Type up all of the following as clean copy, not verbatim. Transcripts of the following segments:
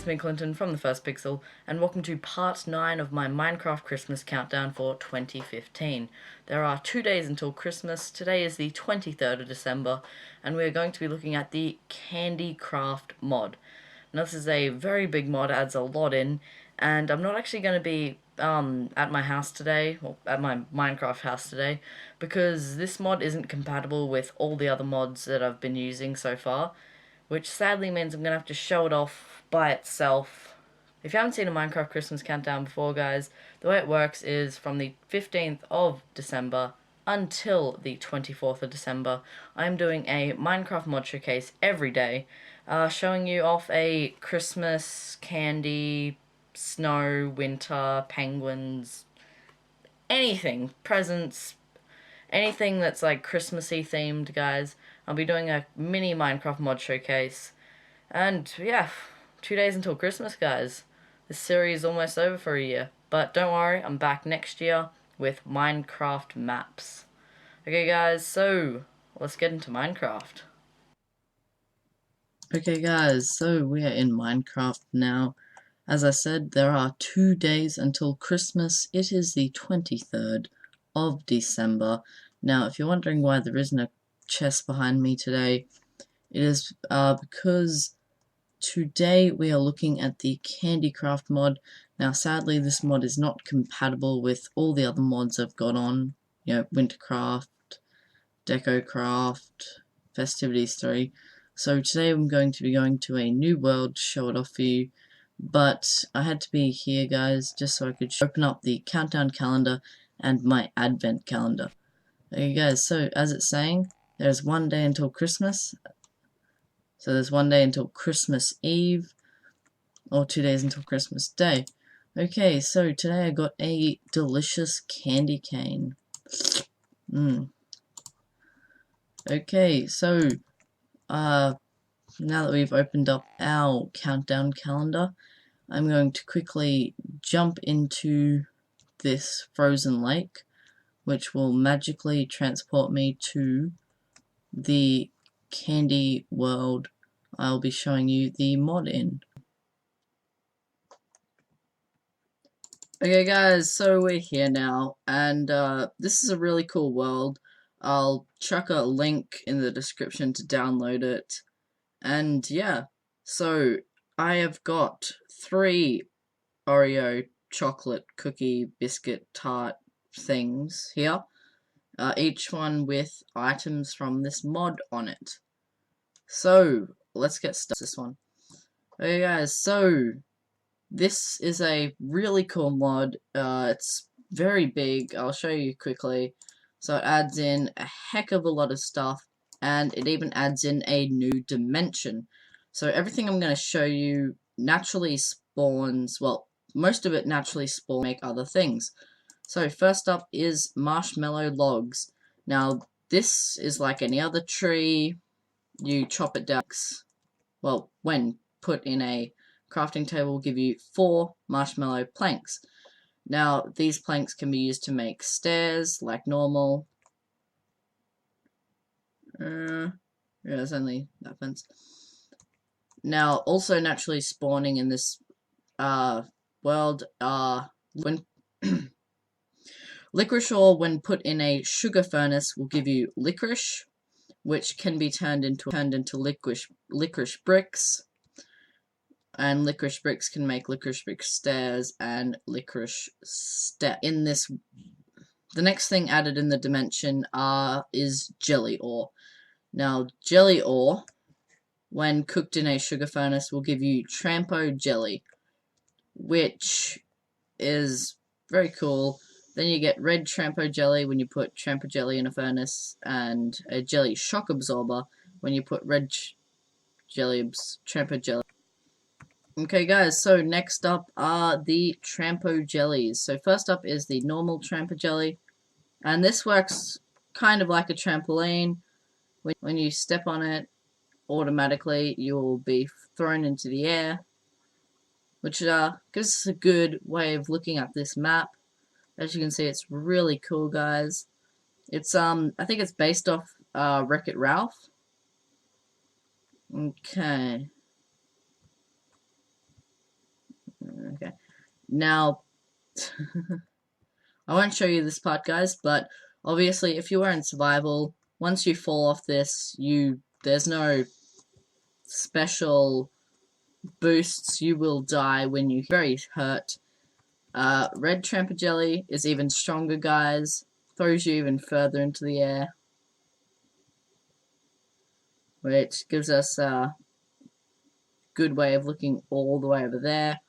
me, Clinton, from the First Pixel, and welcome to part 9 of my Minecraft Christmas countdown for 2015. There are 2 days until Christmas. Today is the 23rd of December, and we are going to be looking at the Candycraft mod. Now, this is a very big mod, adds a lot in, and I'm not actually going to be at my house today, or at my Minecraft house today, because this mod isn't compatible with all the other mods that I've been using so far, which sadly means I'm going to have to show it off by itself. If you haven't seen a Minecraft Christmas countdown before, guys, the way it works is from the 15th of December until the 24th of December, I'm doing a Minecraft mod showcase every day, showing you off a Christmas, candy, snow, winter, penguins, anything, presents, anything that's like Christmassy themed, guys. I'll be doing a mini Minecraft mod showcase. And yeah, 2 days until Christmas, guys. This series is almost over for a year. But don't worry, I'm back next year with Minecraft maps. Okay, guys, so let's get into Minecraft. Okay, guys, so we are in Minecraft now. As I said, there are 2 days until Christmas. It is the 23rd of December. Now, if you're wondering why there isn't a chest behind me today, it is because today we are looking at the Candycraft mod. Now, sadly, this mod is not compatible with all the other mods I've got on. You know, Wintercraft, Decocraft, Festivities 3. So today I'm going to be going to a new world to show it off for you. But I had to be here, guys, just so I could open up the countdown calendar and my advent calendar. Okay, guys, so as it's saying, there's 1 day until Christmas. So there's 1 day until Christmas Eve, or 2 days until Christmas Day. Okay, so today I got a delicious candy cane. Okay, so now that we've opened up our countdown calendar, I'm going to quickly jump into this frozen lake, which will magically transport me to the candy world I'll be showing you the mod in. Okay, guys, so we're here now, and this is a really cool world. I'll chuck a link in the description to download it. And yeah, so I have got 3 Oreo chocolate cookie biscuit tart things here, each one with items from this mod on it. So let's get started with this one. Okay, guys, so this is a really cool mod. It's very big. I'll show you quickly. So it adds in a heck of a lot of stuff, and it even adds in a new dimension. So everything I'm going to show you naturally spawns, well, most of it naturally spawns make other things. So first up is marshmallow logs. Now this is like any other tree. You chop it down. Well, when put in a crafting table, will give you 4 marshmallow planks. Now these planks can be used to make stairs like normal. Yeah, there's only that fence. Now, also naturally spawning in this world are when licorice ore, when put in a sugar furnace, will give you licorice, which can be turned into licorice bricks, and licorice bricks can make licorice brick stairs and licorice step. In this, the next thing added in the dimension is jelly ore. Now, jelly ore, when cooked in a sugar furnace, will give you trampo jelly, which is very cool. Then you get red trampo jelly when you put trampo jelly in a furnace, and a jelly shock absorber when you put red trampo jelly. Okay, guys, so next up are the trampo jellies. So first up is the normal trampo jelly, and this works kind of like a trampoline. When you step on it, automatically you'll be thrown into the air, which gives us a good way of looking at this map. As you can see, it's really cool, guys. It's I think it's based off Wreck-It Ralph. Okay. Now, I won't show you this part, guys, but obviously if you are in survival, once you fall off this, there's no special boosts. You will die when you're very hurt. Red Tramper Jelly is even stronger, guys. Throws you even further into the air, which gives us a good way of looking all the way over there.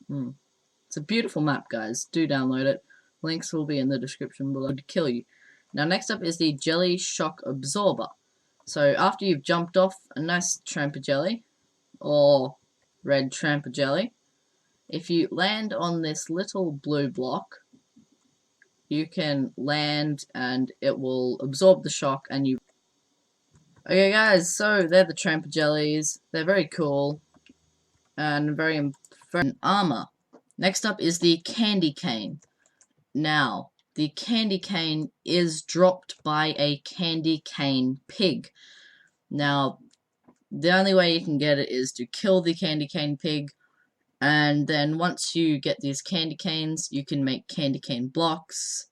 It's a beautiful map, guys. Do download it. Links will be in the description below to kill you. Now, next up is the Jelly Shock Absorber. So, after you've jumped off a nice Tramper Jelly, or Red Tramper Jelly, if you land on this little blue block, you can land and it will absorb the shock and you... Okay, guys, so they're the Tramper Jellies. They're very cool and very important armor. Next up is the Candy Cane. Now, the Candy Cane is dropped by a Candy Cane pig. Now, the only way you can get it is to kill the Candy Cane pig, and then once you get these candy canes, you can make candy cane blocks,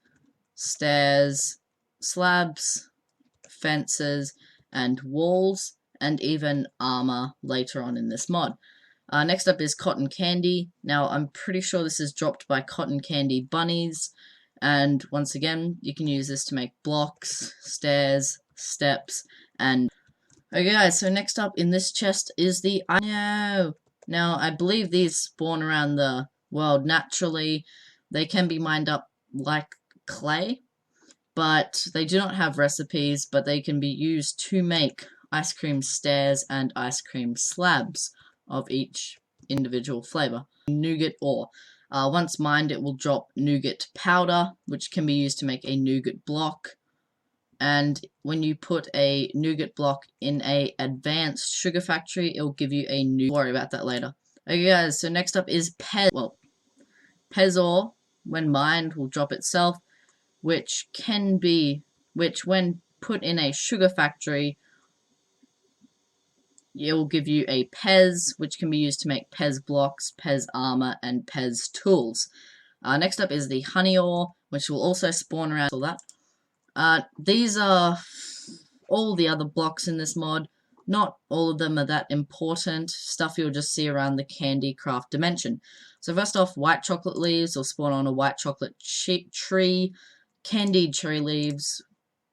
stairs, slabs, fences, and walls, and even armor later on in this mod. Next up is Cotton Candy. Now, I'm pretty sure this is dropped by Cotton Candy bunnies. And once again, you can use this to make blocks, stairs, steps, and... Okay, guys, so next up in this chest is the... No! Now, I believe these spawn around the world naturally. They can be mined up like clay, but they do not have recipes, but they can be used to make ice cream stairs and ice cream slabs of each individual flavor. Nougat ore. Once mined, it will drop nougat powder, which can be used to make a nougat block. And when you put a nougat block in a advanced sugar factory, it will give you a new... Worry about that later. Okay, guys, so next up is Pez ore, when mined, will drop itself, which when put in a sugar factory, it will give you a Pez, which can be used to make Pez blocks, Pez armor, and Pez tools. Next up is the honey ore, which will also spawn around all that. These are all the other blocks in this mod. Not all of them are that important. Stuff you'll just see around the Candycraft dimension. So first off, white chocolate leaves will spawn on a white chocolate tree. Candied cherry leaves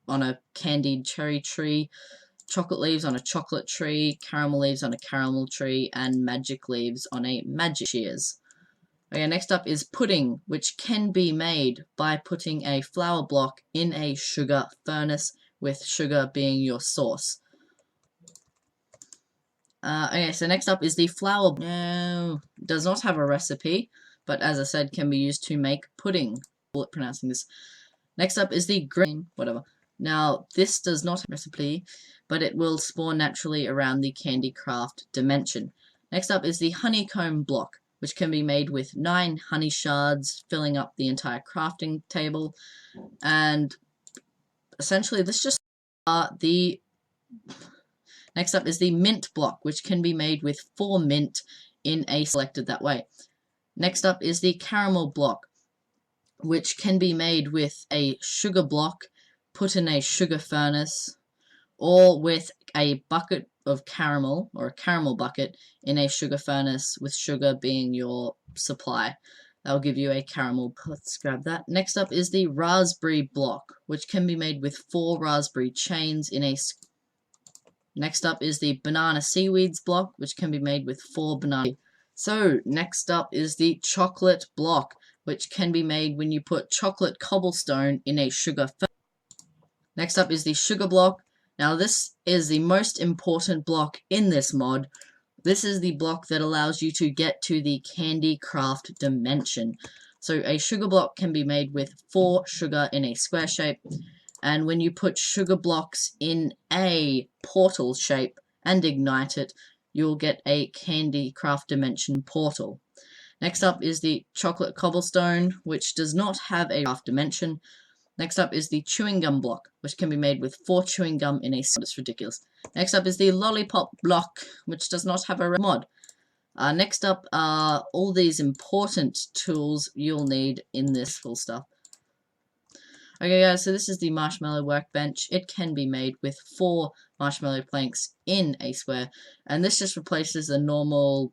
on a candied cherry tree. Chocolate leaves on a chocolate tree, caramel leaves on a caramel tree, and magic leaves on a magic shears. Okay, next up is pudding, which can be made by putting a flour block in a sugar furnace, with sugar being your source. Okay, so next up is the flour. No, does not have a recipe, but as I said, can be used to make pudding. Pronouncing this. Next up is the green, whatever. Now, this does not have a recipe, but it will spawn naturally around the Candycraft dimension. Next up is the honeycomb block, which can be made with 9 honey shards, filling up the entire crafting table. And essentially, this just Next up is the mint block, which can be made with 4 mint in a selected that way. Next up is the caramel block, which can be made with a sugar block put in a sugar furnace, or with a bucket of caramel, or a caramel bucket, in a sugar furnace, with sugar being your supply. That'll give you a caramel. Let's grab that. Next up is the raspberry block, which can be made with 4 raspberry chains in a... Next up is the banana seaweeds block, which can be made with 4 banana... So, next up is the chocolate block, which can be made when you put chocolate cobblestone in a sugar furnace. Next up is the sugar block. Now, this is the most important block in this mod. This is the block that allows you to get to the Candycraft dimension. So, a sugar block can be made with 4 sugar in a square shape. And when you put sugar blocks in a portal shape and ignite it, you'll get a Candycraft dimension portal. Next up is the chocolate cobblestone, which does not have a craft dimension. Next up is the chewing gum block, which can be made with 4 chewing gum in a... It's ridiculous. Next up is the lollipop block, which does not have a mod. Next up are all these important tools you'll need in this full stuff. Okay guys, so this is the marshmallow workbench. It can be made with 4 marshmallow planks in a square, and this just replaces a normal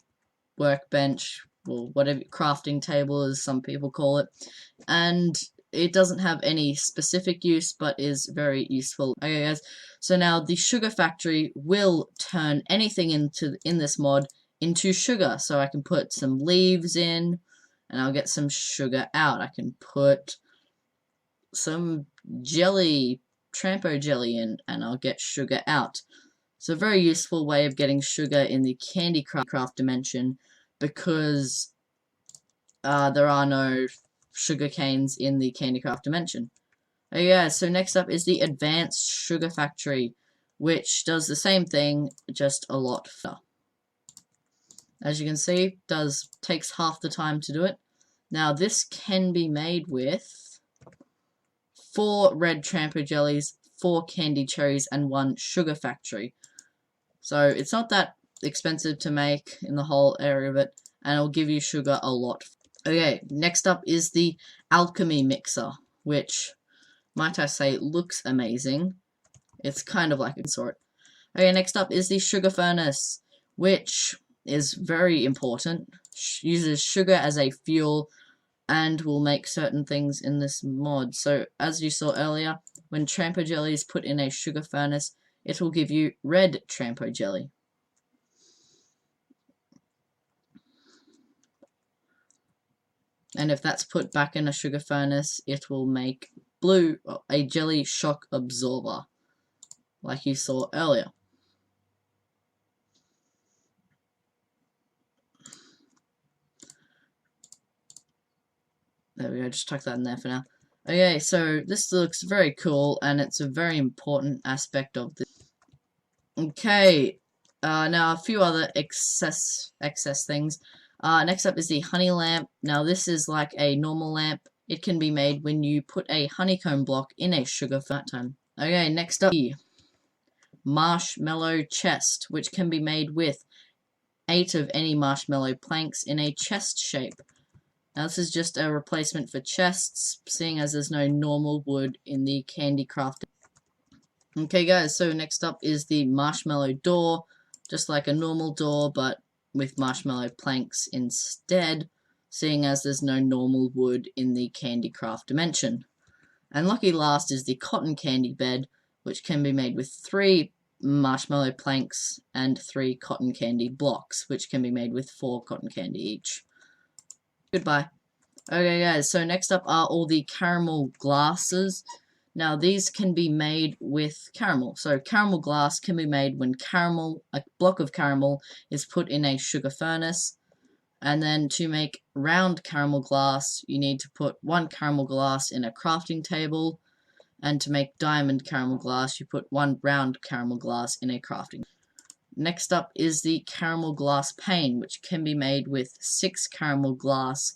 workbench, or whatever, crafting table as some people call it, and it doesn't have any specific use but is very useful. Okay guys, so now the sugar factory will turn anything in this mod into sugar, so I can put some leaves in and I'll get some sugar out. I can put some jelly, trampo jelly in and I'll get sugar out. It's a very useful way of getting sugar in the Candycraft dimension, because there are no sugar canes in the Candycraft dimension. Oh yeah, so next up is the Advanced Sugar Factory, which does the same thing, just a lot faster. As you can see, takes half the time to do it. Now this can be made with 4 red trampo jellies, 4 candy cherries, and 1 sugar factory. So it's not that expensive to make in the whole area of it, and it'll give you sugar a lot. Okay, next up is the alchemy mixer, which, might I say, looks amazing. It's kind of like a sort. Okay, next up is the sugar furnace, which is very important. Uses sugar as a fuel and will make certain things in this mod. So, as you saw earlier, when trampo jelly is put in a sugar furnace, it will give you red trampo jelly. And if that's put back in a sugar furnace, it will make blue, a jelly shock absorber, like you saw earlier. There we go, just tuck that in there for now. Okay, so this looks very cool, and it's a very important aspect of this. Okay, now a few other excess things. Next up is the honey lamp. Now this is like a normal lamp. It can be made when you put a honeycomb block in a sugar fountain. Okay, next up, the marshmallow chest, which can be made with 8 of any marshmallow planks in a chest shape. Now this is just a replacement for chests, seeing as there's no normal wood in the Candycraft. Okay guys, so next up is the marshmallow door, just like a normal door but with marshmallow planks instead, seeing as there's no normal wood in the Candycraft dimension. And lucky last is the cotton candy bed, which can be made with 3 marshmallow planks and 3 cotton candy blocks, which can be made with 4 cotton candy each. Goodbye. Okay guys, so next up are all the caramel glasses. Now these can be made with caramel. So caramel glass can be made when a block of caramel is put in a sugar furnace. And then to make round caramel glass, you need to put 1 caramel glass in a crafting table. And to make diamond caramel glass, you put 1 round caramel glass in a crafting. Next up is the caramel glass pane, which can be made with 6 caramel glass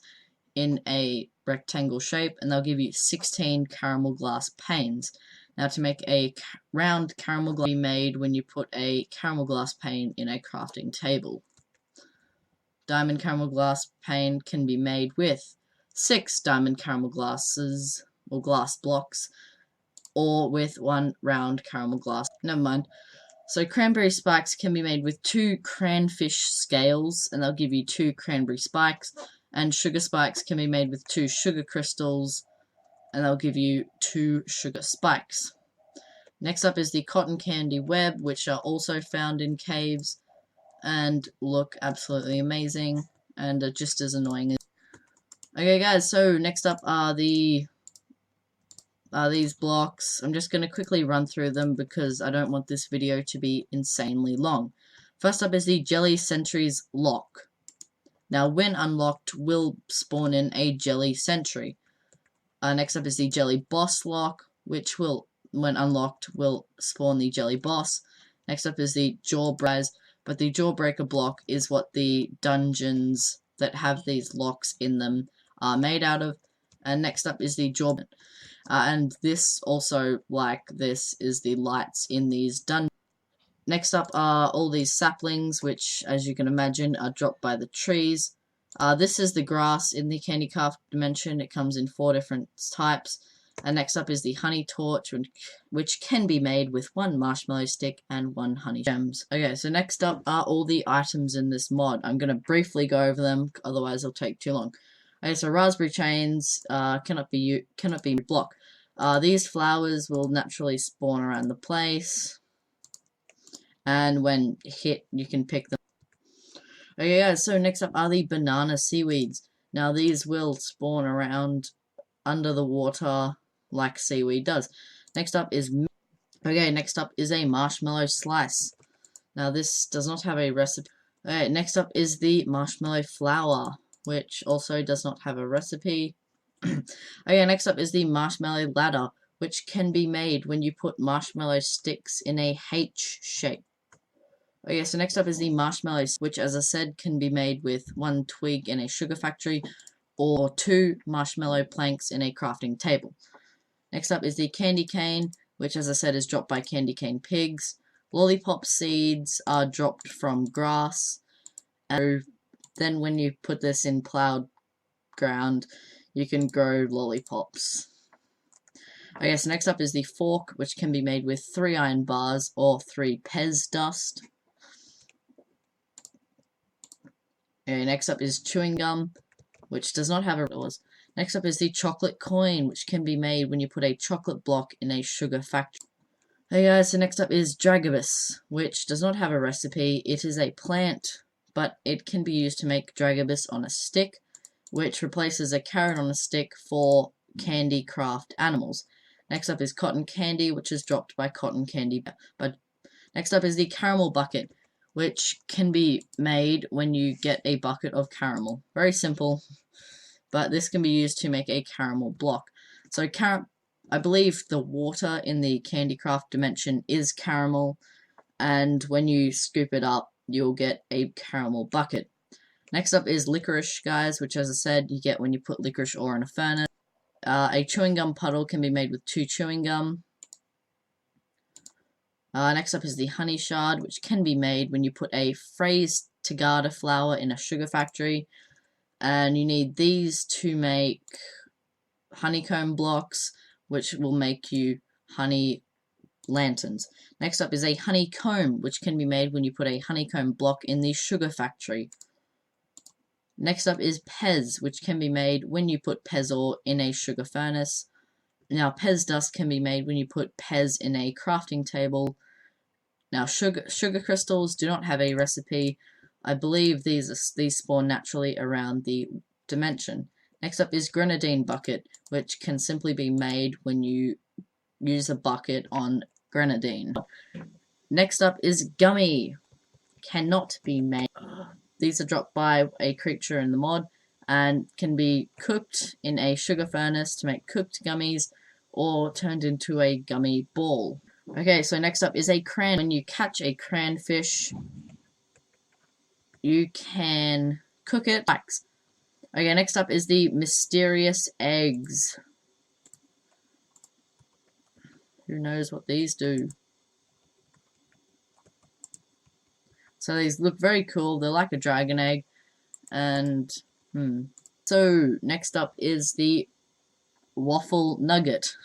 in a rectangle shape, and they'll give you 16 caramel glass panes. Now to make a round caramel glass be made when you put a caramel glass pane in a crafting table. Diamond caramel glass pane can be made with 6 diamond caramel glasses, or glass blocks, or with 1 round caramel glass. Never mind. So cranberry spikes can be made with 2 cranfish scales, and they'll give you 2 cranberry spikes. And sugar spikes can be made with 2 sugar crystals, and they'll give you 2 sugar spikes. Next up is the cotton candy web, which are also found in caves, and look absolutely amazing, and are just as annoying as... Okay guys, so next up are these blocks. I'm just going to quickly run through them because I don't want this video to be insanely long. First up is the Jelly Sentry's lock. Now, when unlocked, will spawn in a jelly sentry. Next up is the jelly boss lock, which will, when unlocked, will spawn the jelly boss. Next up is the jawbreakers, but the jawbreaker block is what the dungeons that have these locks in them are made out of. And next up is the jawbreaker. And this also, like this, is the lights in these dungeons. Next up are all these saplings, which, as you can imagine, are dropped by the trees. This is the grass in the Candycraft dimension. It comes in 4 different types. And next up is the honey torch, which can be made with 1 marshmallow stick and 1 honey gems. Okay, so next up are all the items in this mod. I'm going to briefly go over them, otherwise it'll take too long. Okay, so raspberry chains cannot be blocked. These flowers will naturally spawn around the place, and when hit, you can pick them. Okay, guys, so next up are the banana seaweeds. Now, these will spawn around under the water like seaweed does. Next up is a marshmallow slice. Now, this does not have a recipe. Okay, next up is the marshmallow flour, which also does not have a recipe. Okay, next up is the marshmallow ladder, which can be made when you put marshmallow sticks in a H shape. Okay, so next up is the marshmallow, which, as I said, can be made with 1 twig in a sugar factory or 2 marshmallow planks in a crafting table. Next up is the candy cane, which, as I said, is dropped by candy cane pigs. Lollipop seeds are dropped from grass, and then when you put this in plowed ground, you can grow lollipops. Okay, so next up is the fork, which can be made with 3 iron bars or 3 Pez dust. Okay, next up is chewing gum, which does not have a doors. Next up is the chocolate coin, which can be made when you put a chocolate block in a sugar factory. Hey guys, so next up is dragibus, which does not have a recipe. It is a plant, but it can be used to make dragibus on a stick, which replaces a carrot on a stick for Candycraft animals. Next up is cotton candy, which is dropped by cotton candy. But next up is the caramel bucket, which can be made when you get a bucket of caramel. Very simple, but this can be used to make a caramel block. So I believe the water in the Candycraft dimension is caramel, and when you scoop it up, you'll get a caramel bucket. Next up is licorice, guys, which, as I said, you get when you put licorice ore in a furnace. A chewing gum puddle can be made with 2 chewing gum. Next up is the honey shard, which can be made when you put a phrased tagada flour in a sugar factory. And you need these to make honeycomb blocks, which will make you honey lanterns. Next up is a honeycomb, which can be made when you put a honeycomb block in the sugar factory. Next up is Pez, which can be made when you put Pez ore in a sugar furnace. Now, Pez dust can be made when you put Pez in a crafting table. Now, sugar crystals do not have a recipe. I believe these spawn naturally around the dimension. Next up is grenadine bucket, which can simply be made when you use a bucket on grenadine. Next up is gummy. Cannot be made. These are dropped by a creature in the mod and can be cooked in a sugar furnace to make cooked gummies or turned into a gummy ball. Okay, so next up is a cran. When you catch a cranfish, you can cook it. Okay, next up is the mysterious eggs. Who knows what these do? So these look very cool. They're like a dragon egg. And, So, next up is the waffle nugget,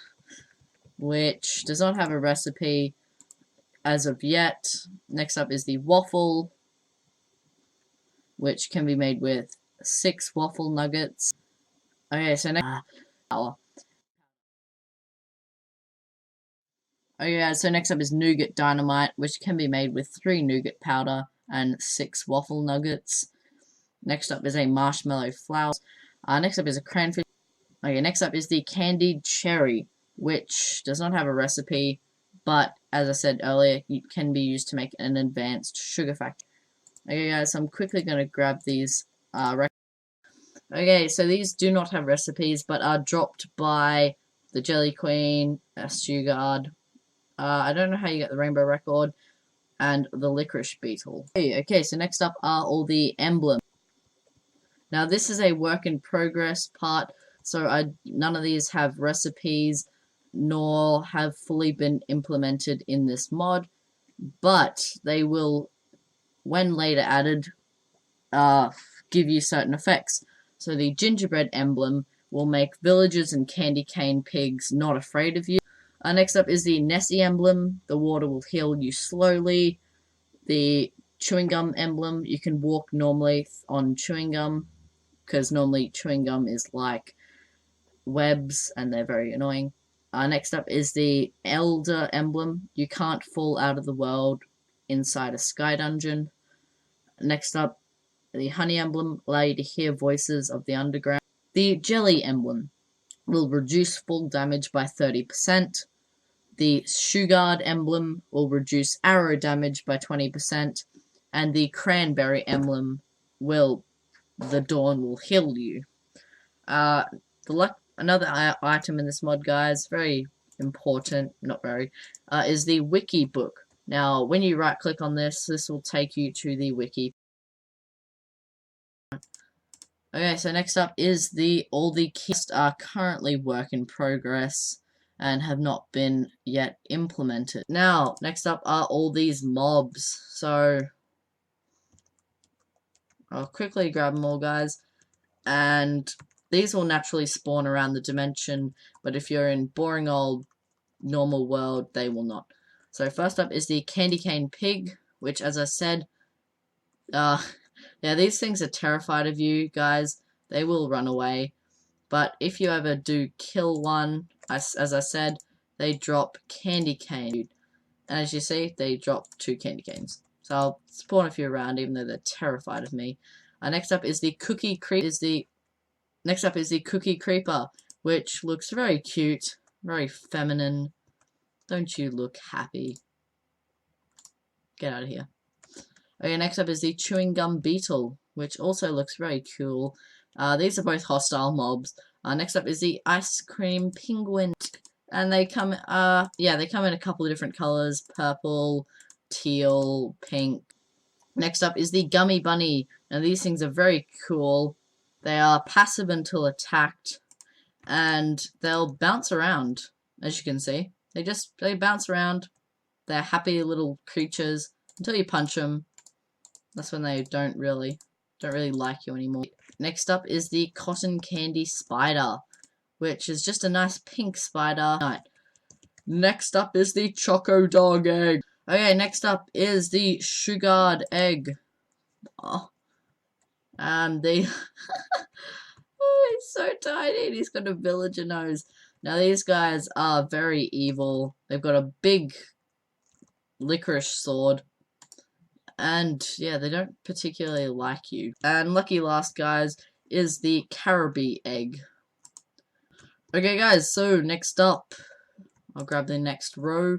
which does not have a recipe as of yet. Next up is the waffle, which can be made with 6 waffle nuggets. Okay, so next so next up is nougat dynamite, which can be made with 3 nougat powder and 6 waffle nuggets. Next up is a marshmallow flour. Next up is a cranfish. Okay, next up is the candied cherry, which does not have a recipe, but as I said earlier, it can be used to make an advanced sugar factory. Okay, guys, so I'm quickly going to grab these. Okay, so these do not have recipes, but are dropped by the Jelly Queen, Astugard. I don't know how you get the Rainbow Record, and the Licorice Beetle. Okay, so next up are all the emblems. Now, this is a work in progress part, so none of these have recipes, nor have fully been implemented in this mod. but they will, when later added, uh, give you certain effects. So the gingerbread emblem will make villagers and candy cane pigs not afraid of you. Next up is the Nessie emblem. The water will heal you slowly. The chewing gum emblem, you can walk normally on chewing gum, because normally chewing gum is like webs and they're very annoying. Next up is the Elder emblem. You can't fall out of the world inside a sky dungeon. Next up, the Honey emblem, allow you to hear voices of the underground. The Jelly emblem will reduce full damage by 30%. The Shoeguard emblem will reduce arrow damage by 20%. And the Cranberry emblem will, the Dawn will heal you. Uh, another item in this mod, guys, very important, not very, is the wiki book. Now, when you right click on this, this will take you to the wiki. Okay, so next up is all the keys are currently work in progress and have not been yet implemented. Now, next up are all these mobs. So I'll quickly grab them all, guys. And these will naturally spawn around the dimension, but if you're in boring old normal world, they will not. So first up is the candy cane pig, which, as I said, yeah, these things are terrified of you, guys. They will run away. But if you ever do kill one, as I said, they drop candy cane. And as you see, they drop 2 candy canes. So I'll spawn a few around, even though they're terrified of me. Next up is the cookie creep. Next up is the cookie creeper, which looks very cute, very feminine. Don't you look happy? Get out of here. Okay, next up is the chewing gum beetle, which also looks very cool. These are both hostile mobs. Next up is the ice cream penguin, and they come, they come in a couple of different colors: purple, teal, pink. Next up is the gummy bunny. Now these things are very cool. They are passive until attacked, and they'll bounce around, as you can see. They bounce around. They're happy little creatures until you punch them. That's when they don't really like you anymore. Next up is the cotton candy spider, which is just a nice pink spider. Next up is the choco dog egg. Okay, next up is the sugared egg. Oh. And the oh, he's so tiny and he's got a villager nose. Now these guys are very evil. They've got a big licorice sword. And yeah, they don't particularly like you. And lucky last, guys, is the Caribou egg. Okay, guys, so next up, I'll grab the next row.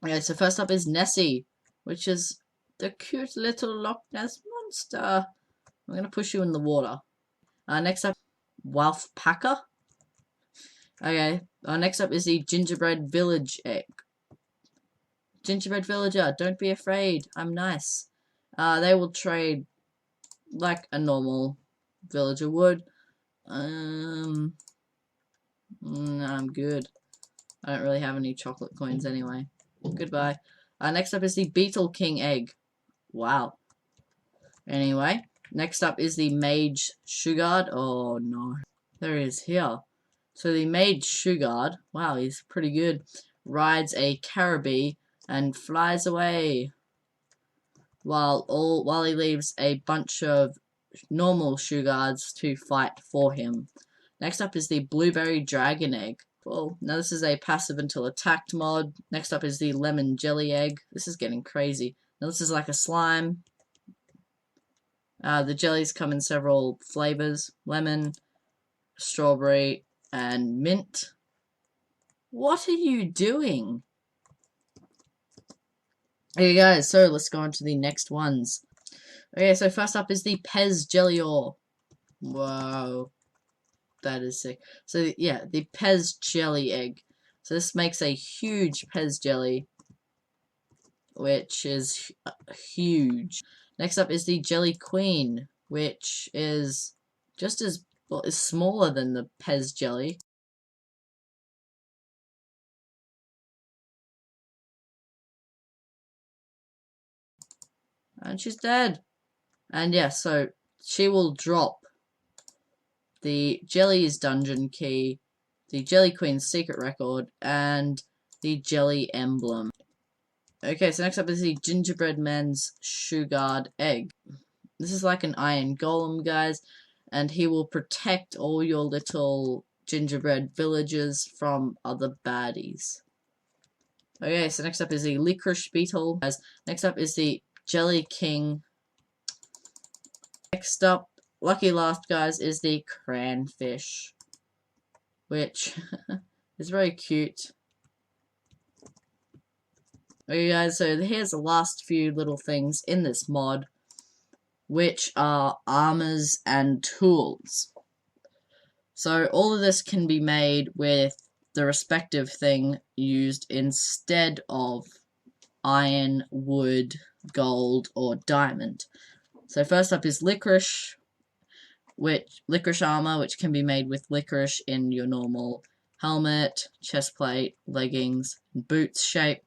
Okay, so first up is Nessie, which is the cute little Loch Ness monster. I'm going to push you in the water. Next up, Wolf Packer. Okay, next up is the gingerbread village egg. Gingerbread villager, don't be afraid. I'm nice. They will trade like a normal villager would. No, I'm good. I don't really have any chocolate coins anyway. Goodbye. Next up is the Beetle King egg. Wow. Anyway, next up is the Mage Shoeguard. Oh no. There he is here. So the Mage Shoeguard, wow, he's pretty good, rides a caribou and flies away while he leaves a bunch of normal Shoeguards to fight for him. Next up is the Blueberry Dragon Egg. Well, now this is a passive until attacked mod. Next up is the Lemon Jelly Egg. This is getting crazy. Now this is like a slime. The jellies come in several flavors: lemon, strawberry, and mint. What are you doing? Okay, guys, so let's go on to the next ones. Okay, so first up is the Pez Jelly Ore. Whoa. That is sick. So, yeah, the Pez Jelly Egg. So this makes a huge Pez Jelly, which is huge. Next up is the Jelly Queen, which is just as, well, is smaller than the Pez Jelly. And she's dead. And yeah, so she will drop the Jelly's dungeon key, the Jelly Queen's secret record, and the Jelly emblem. Okay, so next up is the Gingerbread Man's Sugared Egg. This is like an iron golem, guys, and he will protect all your little gingerbread villages from other baddies. Okay, so next up is the Licorice Beetle. Guys, next up is the Jelly King. Next up, lucky last, guys, is the Cranfish, which is very cute. Okay, guys, so here's the last few little things in this mod, which are armors and tools. So all of this can be made with the respective thing used instead of iron, wood, gold, or diamond. So first up is licorice armor, which can be made with licorice in your normal helmet, chest plate, leggings, and boots shape.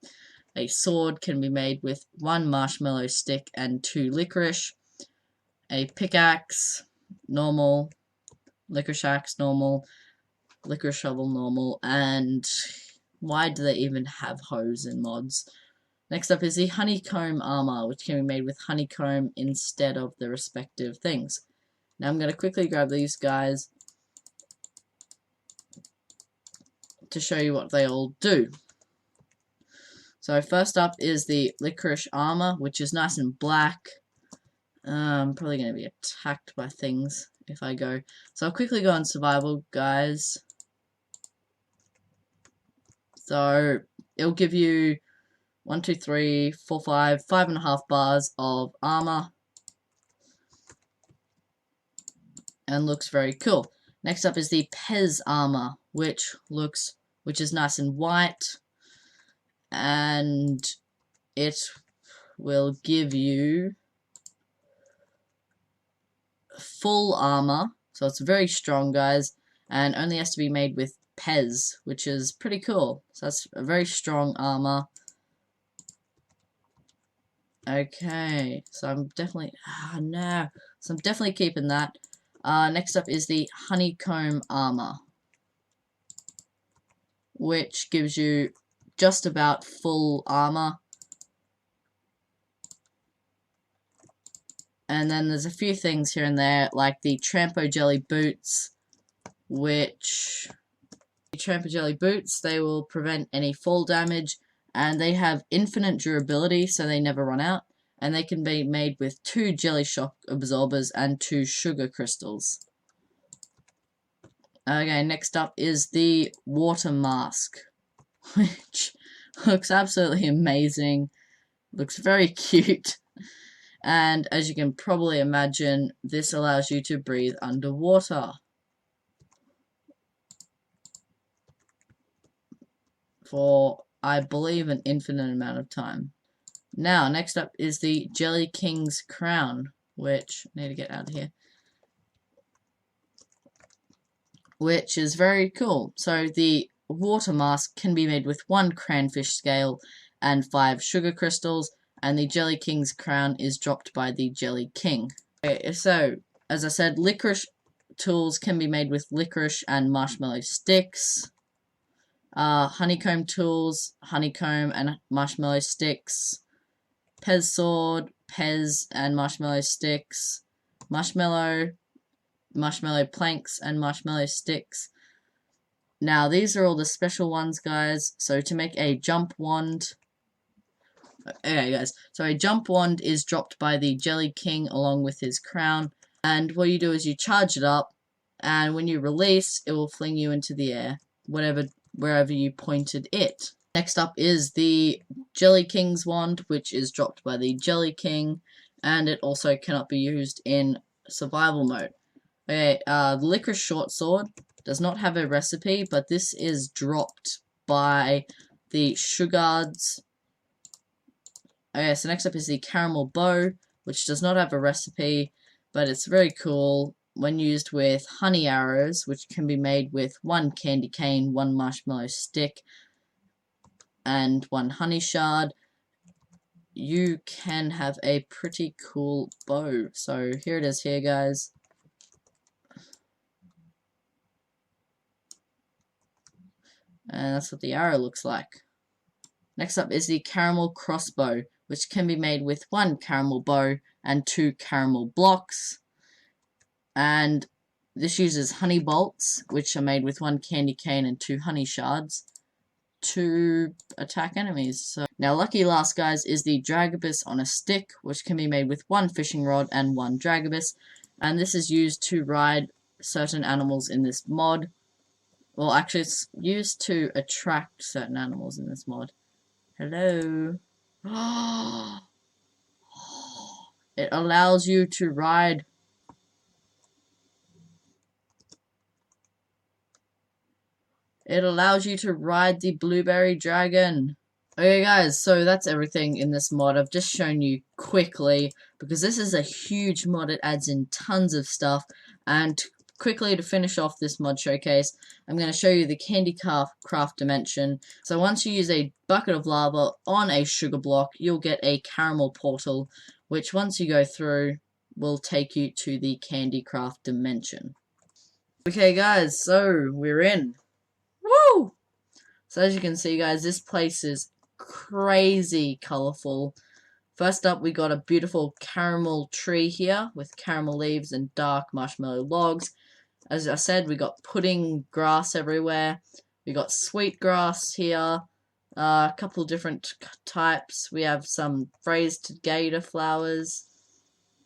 A sword can be made with 1 marshmallow stick and 2 licorice. A pickaxe, normal. Licorice axe, normal. Licorice shovel, normal. And why do they even have hoes in mods? Next up is the honeycomb armor, which can be made with honeycomb instead of the respective things. Now I'm going to quickly grab these guys to show you what they all do. So first up is the licorice armor, which is nice and black. I'm probably going to be attacked by things if I go. So I'll quickly go on survival, guys. So it'll give you 1, 2, 3, 4, 5, 5.5 bars of armor. And looks very cool. Next up is the Pez armor, which is nice and white. And it will give you full armor, so it's very strong, guys, and only has to be made with Pez, which is pretty cool. So that's a very strong armor. Okay, so I'm definitely so I'm definitely keeping that. Next up is the honeycomb armor, which gives you just about full armor. And then there's a few things here and there, like the Trampo Jelly boots, which Trampo Jelly boots, they will prevent any fall damage, and they have infinite durability, so they never run out. And they can be made with 2 jelly shock absorbers and 2 sugar crystals. Okay, next up is the water mask, which looks absolutely amazing. Looks very cute. And as you can probably imagine, this allows you to breathe underwater for, I believe, an infinite amount of time. Now, next up is the Jelly King's crown, which I need to get out of here, which is very cool. So the water mask can be made with 1 cranfish scale and 5 sugar crystals, and the Jelly King's crown is dropped by the Jelly King. Okay, so, as I said, licorice tools can be made with licorice and marshmallow sticks. Honeycomb tools, honeycomb and marshmallow sticks. Pez sword, Pez and marshmallow sticks. Marshmallow planks and marshmallow sticks. Now, these are all the special ones, guys. So to make a jump wand... Okay, guys, so a jump wand is dropped by the Jelly King along with his crown, and what you do is you charge it up, and when you release, it will fling you into the air, wherever you pointed it. Next up is the Jelly King's wand, which is dropped by the Jelly King, and it also cannot be used in survival mode. Okay, the Licorice Short Sword does not have a recipe, but this is dropped by the Sugars. Okay, so next up is the Caramel Bow, which does not have a recipe, but it's very cool when used with honey arrows, which can be made with 1 candy cane, 1 marshmallow stick, and 1 honey shard. you can have a pretty cool bow. So here it is here, guys. And that's what the arrow looks like. Next up is the caramel crossbow, which can be made with 1 caramel bow and 2 caramel blocks. And this uses honey bolts, which are made with 1 candy cane and 2 honey shards to attack enemies. So now lucky last, guys, is the dragobus on a stick, which can be made with 1 fishing rod and 1 dragobus, and this is used to ride certain animals in this mod. Well, actually, it's used to attract certain animals in this mod. Hello. It allows you to ride. It allows you to ride the blueberry dragon. Okay, guys, so that's everything in this mod. I've just shown you quickly because this is a huge mod. It adds in tons of stuff. And quickly to finish off this mod showcase, I'm going to show you the Candycraft dimension. So once you use a bucket of lava on a sugar block, you'll get a caramel portal, which once you go through will take you to the Candycraft dimension. Okay, guys, so we're in. Woo! So as you can see, guys, this place is crazy colorful. First up, we got a beautiful caramel tree here with caramel leaves and dark marshmallow logs. As I said, we got pudding grass everywhere. We got sweet grass here. A couple different types. We have some raised gator flowers.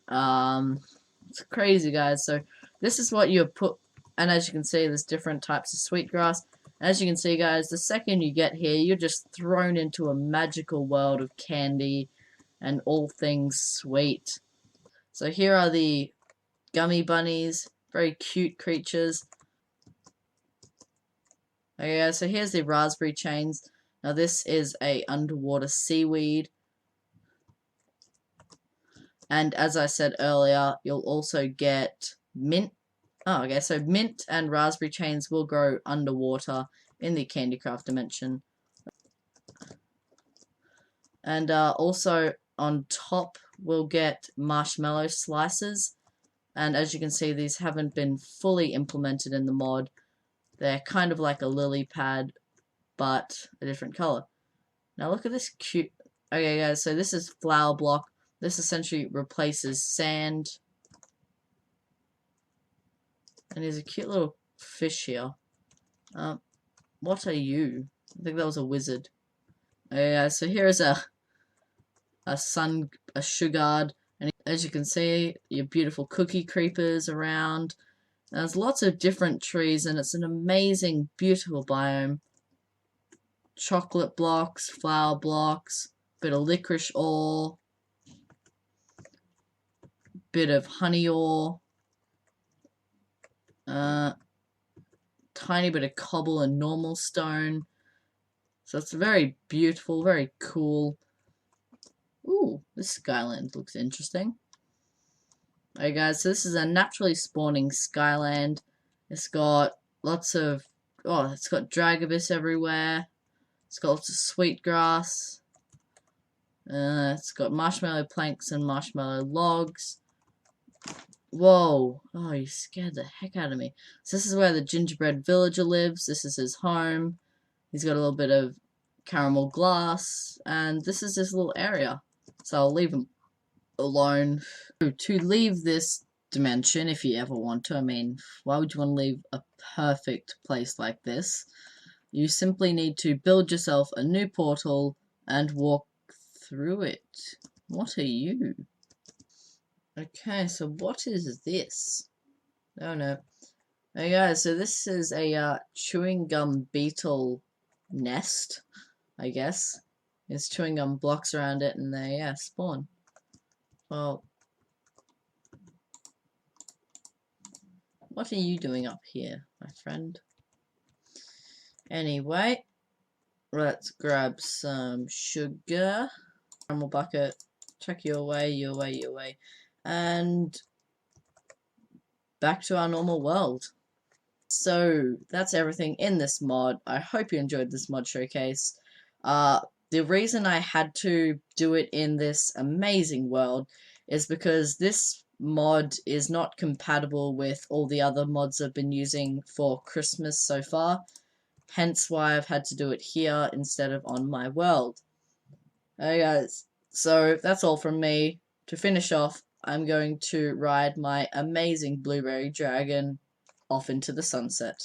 It's crazy, guys. So this is what you put, and as you can see, there's different types of sweet grass. As you can see, guys, the second you get here, you're just thrown into a magical world of candy and all things sweet. So here are the gummy bunnies, very cute creatures. Okay, guys, so here's the raspberry chains. Now this is a underwater seaweed. And as I said earlier, you'll also get mint. Oh, okay, so mint and raspberry chains will grow underwater in the Candycraft dimension. And also on top, we'll get marshmallow slices. And as you can see, these haven't been fully implemented in the mod. They're kind of like a lily pad, but a different color. Now look at this cute... Okay, guys, so this is flower block. This essentially replaces sand. And there's a cute little fish here. What are you? I think that was a wizard. Yeah, so here is a sugard, and as you can see, your beautiful cookie creepers around. There's lots of different trees, and it's an amazing, beautiful biome. Chocolate blocks, flower blocks, bit of licorice ore, bit of honey ore. Tiny bit of cobble and normal stone. So it's very beautiful, very cool. Ooh, this Skyland looks interesting. Okay, guys, so this is a naturally spawning Skyland. It's got lots of... Oh, it's got dragobus everywhere. It's got lots of sweet grass. It's got marshmallow planks and marshmallow logs. Whoa. Oh, you scared the heck out of me. So this is where the gingerbread villager lives. This is his home. He's got a little bit of caramel glass. And this is his little area. So I'll leave him alone. To leave this dimension, if you ever want to, I mean, why would you want to leave a perfect place like this? You simply need to build yourself a new portal and walk through it. What are you? Okay, so what is this? Oh no. Hey guys, so this is a chewing gum beetle nest, I guess. There's chewing gum blocks around it and they, yeah, spawn. Well, what are you doing up here, my friend? Anyway, let's grab some sugar. Caramel bucket. Check your way. And back to our normal world. So that's everything in this mod. I hope you enjoyed this mod showcase. The reason I had to do it in this amazing world is because this mod is not compatible with all the other mods I've been using for Christmas so far, hence why I've had to do it here instead of on my world. Hey guys, so that's all from me. To finish off, I'm going to ride my amazing blueberry dragon off into the sunset.